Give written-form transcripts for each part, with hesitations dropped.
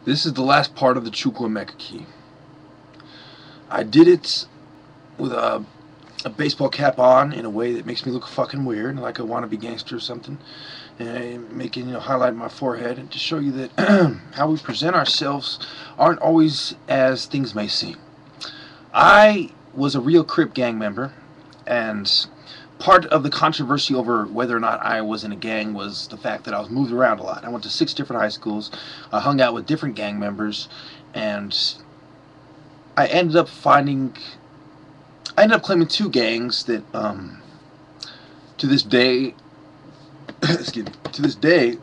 This is the last part of the chukwuemeka key. I did it with a baseball cap on in a way that makes me look fucking weird, like a wannabe gangster or something, and making, highlight my forehead, and to show you that how we present ourselves aren't always as things may seem. I was a real Crip gang member, and part of the controversy over whether or not I was in a gang was the fact that I was moved around a lot. I went to 6 different high schools. I hung out with different gang members, and I ended up claiming 2 gangs that, to this day, excuse me, to this day,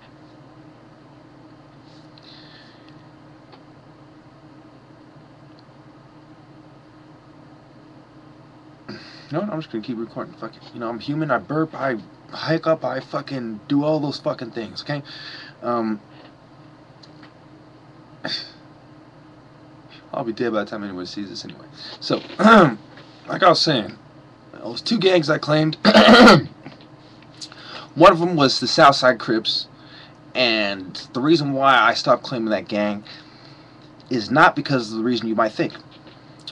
you know what, I'm just gonna keep recording. Fuck it. I'm human. I burp. I hiccup. I fucking do all those fucking things. Okay. I'll be dead by the time anyone sees this anyway. So, like I was saying, those 2 gangs I claimed. One of them was the Southside Crips, and the reason why I stopped claiming that gang is not because of the reason you might think.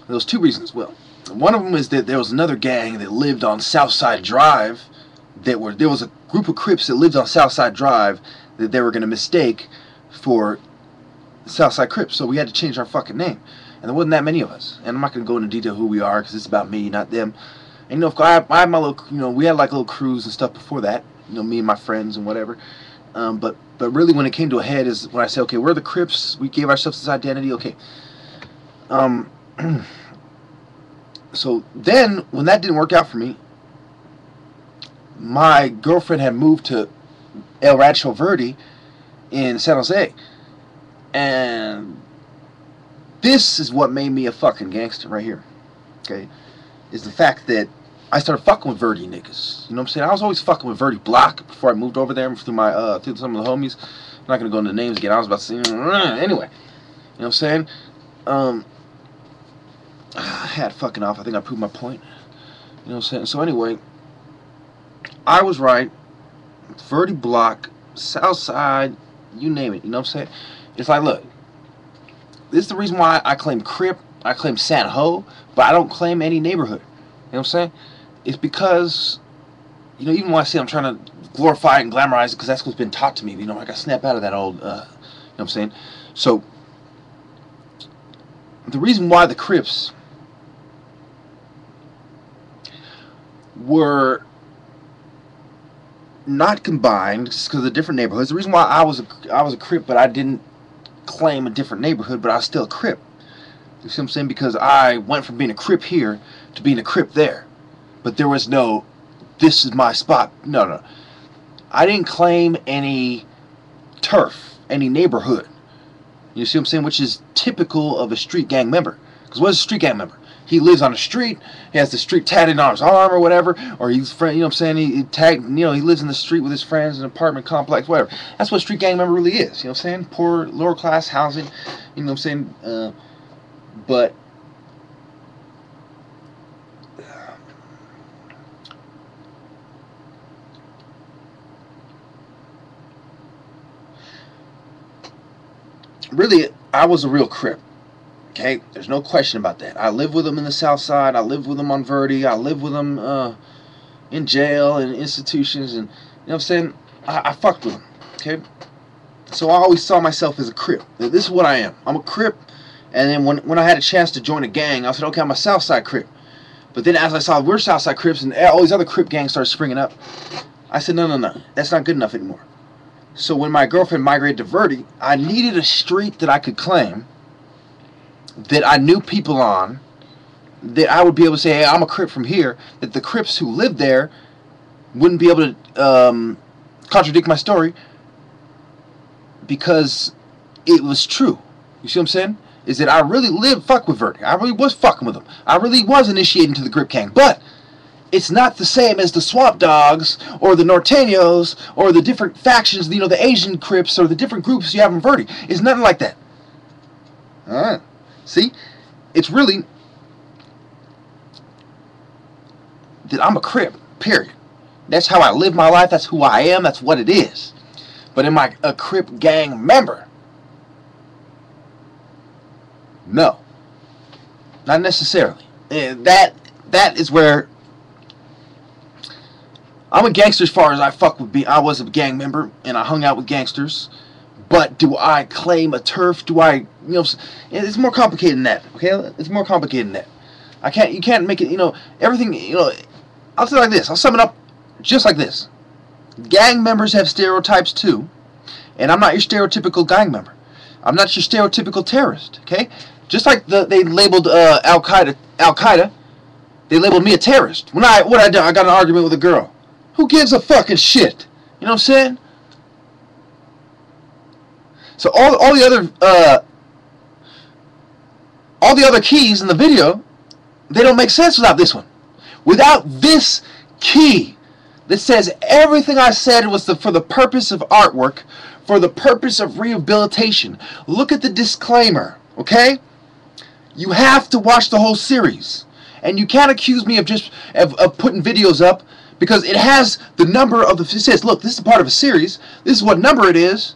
There was 2 reasons. Well, one of them is that there was another gang that lived on Southside Drive. There was a group of Crips that lived on Southside Drive that they were going to mistake for Southside Crips, so we had to change our fucking name. And there wasn't that many of us. And I'm not going to go into detail who we are, because it's about me, not them. And I had my little, we had like little crews and stuff before that. Me and my friends and whatever. But really, when it came to a head, is when I said, okay, we're the Crips. We gave ourselves this identity. Okay. So then, when that didn't work out for me, my girlfriend had moved to El Rancho Verde in San Jose. And this is what made me a fucking gangster right here. Okay? Is the fact that I started fucking with Verde niggas. You know what I'm saying? I was always fucking with Verde Block before I moved over there through some of the homies. I'm not going to go into names again. I was about to say, anyway. You know what I'm saying? I had fucking off. I think I proved my point. You know what I'm saying? So anyway, I was right. Verde Block, Southside, you name it. You know what I'm saying? It's like, look, this is the reason why I claim Crip, I claim San Ho, but I don't claim any neighborhood. You know what I'm saying? It's because, even when I say I'm trying to glorify it and glamorize it, because that's what's been taught to me. I got to snap out of that old, you know what I'm saying? So, the reason why the Crips were not combined, just because of different neighborhoods. The reason why I was a Crip, but I didn't claim a different neighborhood, but I was still a Crip. You see what I'm saying? Because I went from being a Crip here to being a Crip there. But there was no, this is my spot. No. I didn't claim any turf, any neighborhood. You see what I'm saying? Which is typical of a street gang member. Because what is a street gang member? He lives on the street, he has the street tatted on his arm or whatever, or he's friend, you know what I'm saying, he lives in the street with his friends in an apartment complex, whatever. That's what a street gang member really is, you know what I'm saying? Poor, lower class housing, you know what I'm saying? But really, I was a real Crip. Okay, there's no question about that. I lived with them in the South Side. I lived with them on Verde. I lived with them in jail and institutions, and you know what I'm saying. I fucked with them. Okay, so I always saw myself as a Crip. This is what I am. I'm a Crip, and then when I had a chance to join a gang, I said, okay, I'm a South Side Crip. But then as I saw we're South Side Crips and all these other Crip gangs started springing up, I said, no, that's not good enough anymore. So when my girlfriend migrated to Verde, I needed a street that I could claim, that I knew people on, that I would be able to say, hey, I'm a Crip from here, that the Crips who lived there wouldn't be able to contradict my story, because it was true. You see what I'm saying? Is that I really fuck with Verde. I really was fucking with them. I really was initiating to the Crip gang, but it's not the same as the Swamp Dogs or the Norteños or the different factions, the Asian Crips or the different groups you have in Verde. It's nothing like that. See? It's really that I'm a Crip, period. That's how I live my life. That's who I am. That's what it is. But am I a Crip gang member? No. Not necessarily. That is where I'm a gangster as far as I was a gang member and I hung out with gangsters. But do I claim a turf? Do I, it's more complicated than that, okay? It's more complicated than that. You can't make it, everything, I'll say it like this. I'll sum it up just like this. Gang members have stereotypes too, and I'm not your stereotypical gang member. I'm not your stereotypical terrorist, okay? Just like they labeled Al-Qaeda, they labeled me a terrorist. What I did, I got in an argument with a girl. Who gives a fucking shit? You know what I'm saying? So all the other keys in the video, they don't make sense without this one. Without this key that says everything I said was for the purpose of artwork, for the purpose of rehabilitation. Look at the disclaimer, okay? You have to watch the whole series. And you can't accuse me of just of putting videos up because it has the number of it says, look, this is part of a series. This is what number it is.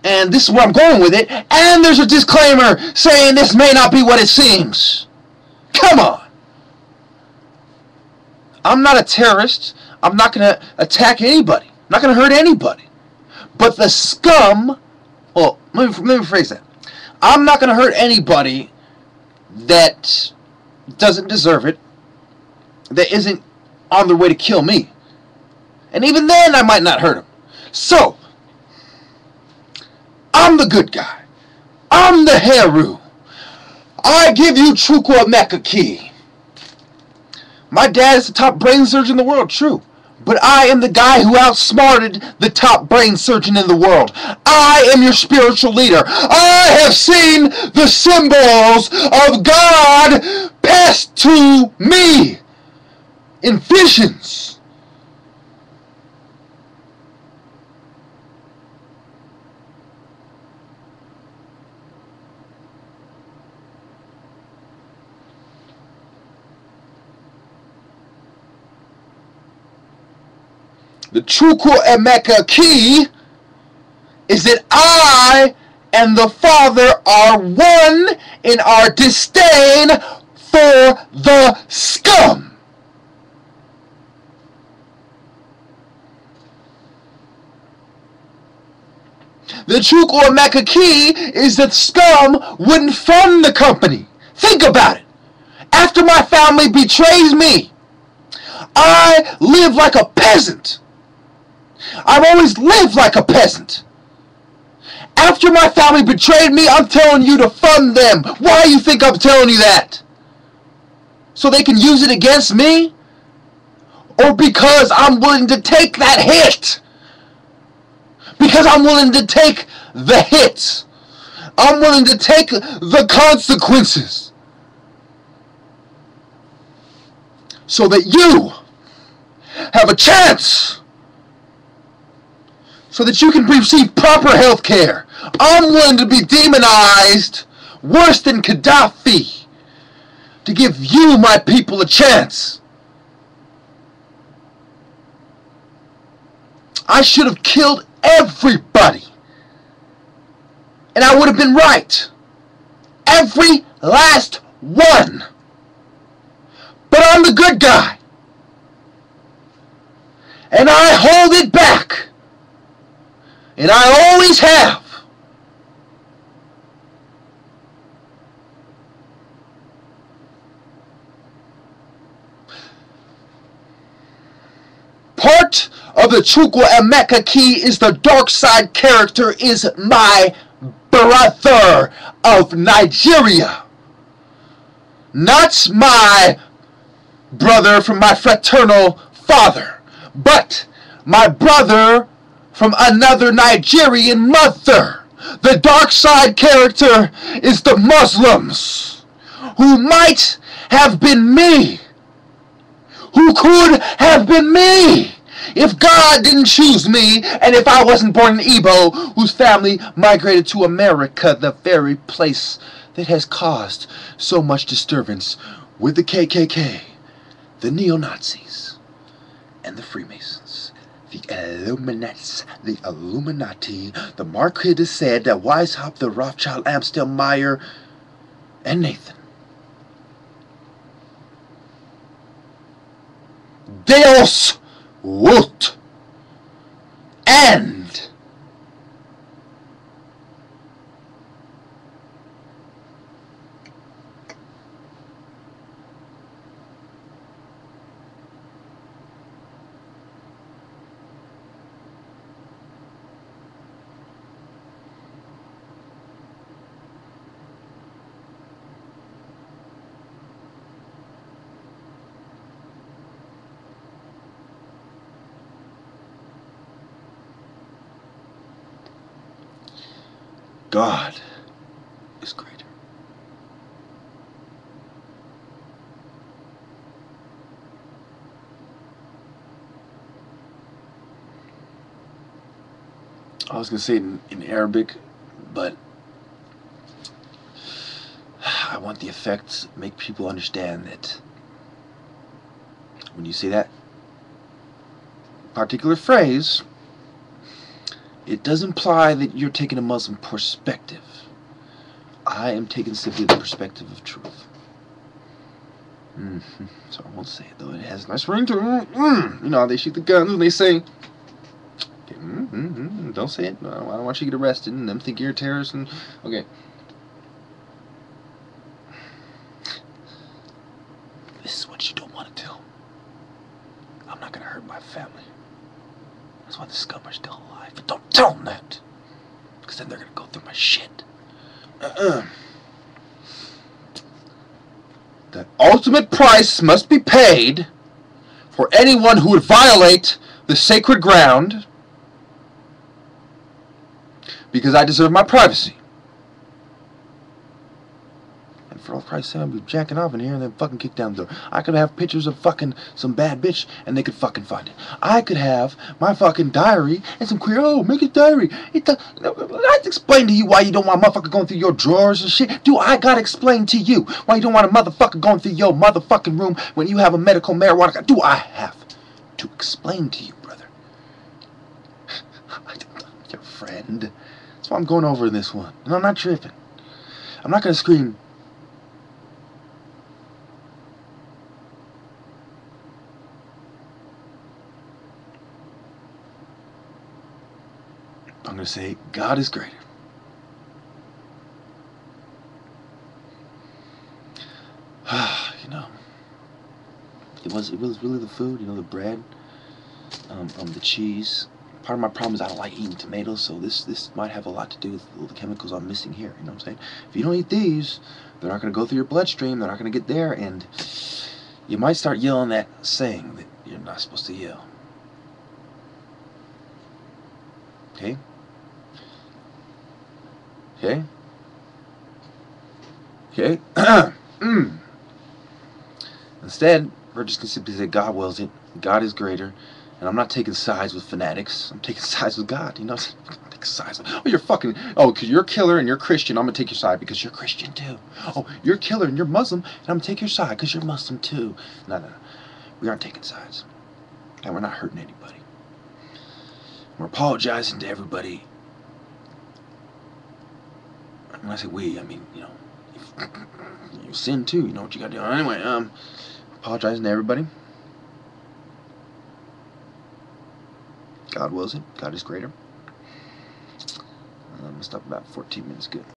And this is where I'm going with it. And there's a disclaimer saying this may not be what it seems. Come on. I'm not a terrorist. I'm not going to attack anybody. I'm not going to hurt anybody. But the scum, well, let me rephrase that. I'm not going to hurt anybody that doesn't deserve it, that isn't on their way to kill me. And even then, I might not hurt them. So, I'm the good guy. I'm the Heru. I give you Chukwuemeka key. My dad is the top brain surgeon in the world, true. But I am the guy who outsmarted the top brain surgeon in the world. I am your spiritual leader. I have seen the symbols of God pass to me in visions. The Chukwuemeka key is that I and the Father are one in our disdain for the scum. The Chukwuemeka key is that scum wouldn't fund the company. Think about it. After my family betrays me, I live like a peasant. I've always lived like a peasant. After my family betrayed me, I'm telling you to fund them. Why do you think I'm telling you that? So they can use it against me? Or because I'm willing to take that hit? Because I'm willing to take the hits. I'm willing to take the consequences. So that you have a chance. So that you can receive proper health care. I'm willing to be demonized worse than Gaddafi to give you, my people, a chance. I should have killed everybody. And I would have been right. Every last one. But I'm the good guy. And I hold it back. And I always have. Part of the Chukwuemeka key is the dark side character is my brother of Nigeria. Not my brother from my fraternal father, but my brother from another Nigerian mother. The dark side character is the Muslims, who might have been me, who could have been me, if God didn't choose me, and if I wasn't born in Igbo, whose family migrated to America, the very place that has caused so much disturbance with the KKK, the neo-Nazis, and the Freemasons. The Illuminati, the Marquis de Sade, the Weishaupt, the Rothschild, Amstel, Meyer, and Nathan. Deus vult. And God is greater. I was going to say it in Arabic, but I want the effects to make people understand that when you say that particular phrase, it does imply that you're taking a Muslim perspective. I am taking simply the perspective of truth. So I won't say it, though. It has a nice ring to it. You know how they shoot the guns and they say, okay, don't say it. I don't want you to get arrested and them think you're a terrorist. And okay. This is what you don't want to tell. I'm not going to hurt my family. That's why the scum are still alive. But don't tell them that. Because then they're going to go through my shit. the ultimate price must be paid for anyone who would violate the sacred ground, because I deserve my privacy. And for all Christ's sake, I'll be jacking off in here and then fucking kick down the door. I could have pictures of fucking some bad bitch and they could fucking find it. I could have my fucking diary and some queer, oh, make a diary. I explain to you why you don't want a motherfucker going through your drawers and shit. Do I gotta explain to you why you don't want a motherfucker going through your motherfucking room when you have a medical marijuana? Do I have to explain to you, brother? I'm your friend. That's why I'm going over this one. And I'm not tripping. I'm not gonna scream. I'm going to say, God is greater. You know, it was really the food, you know, the bread, the cheese. Part of my problem is I don't like eating tomatoes, so this might have a lot to do with all the chemicals I'm missing here, you know what I'm saying? If you don't eat these, they're not going to go through your bloodstream, they're not going to get there, and you might start yelling that saying that you're not supposed to yell. Okay? Okay? Okay? Instead, we're just going to simply say God wills it, God is greater, and I'm not taking sides with fanatics. I'm taking sides with God, you know? I'm taking sides with, oh, you're fucking, oh, because you're a killer and you're Christian, I'm going to take your side because you're Christian too. Oh, you're a killer and you're Muslim, and I'm going to take your side because you're Muslim too. No. We aren't taking sides. And we're not hurting anybody. We're apologizing to everybody. When I say we, I mean, you know, you sin too, you know what you gotta do. Anyway, apologizing to everybody. God wills it. God is greater. I'm gonna stop about 14 minutes. Good.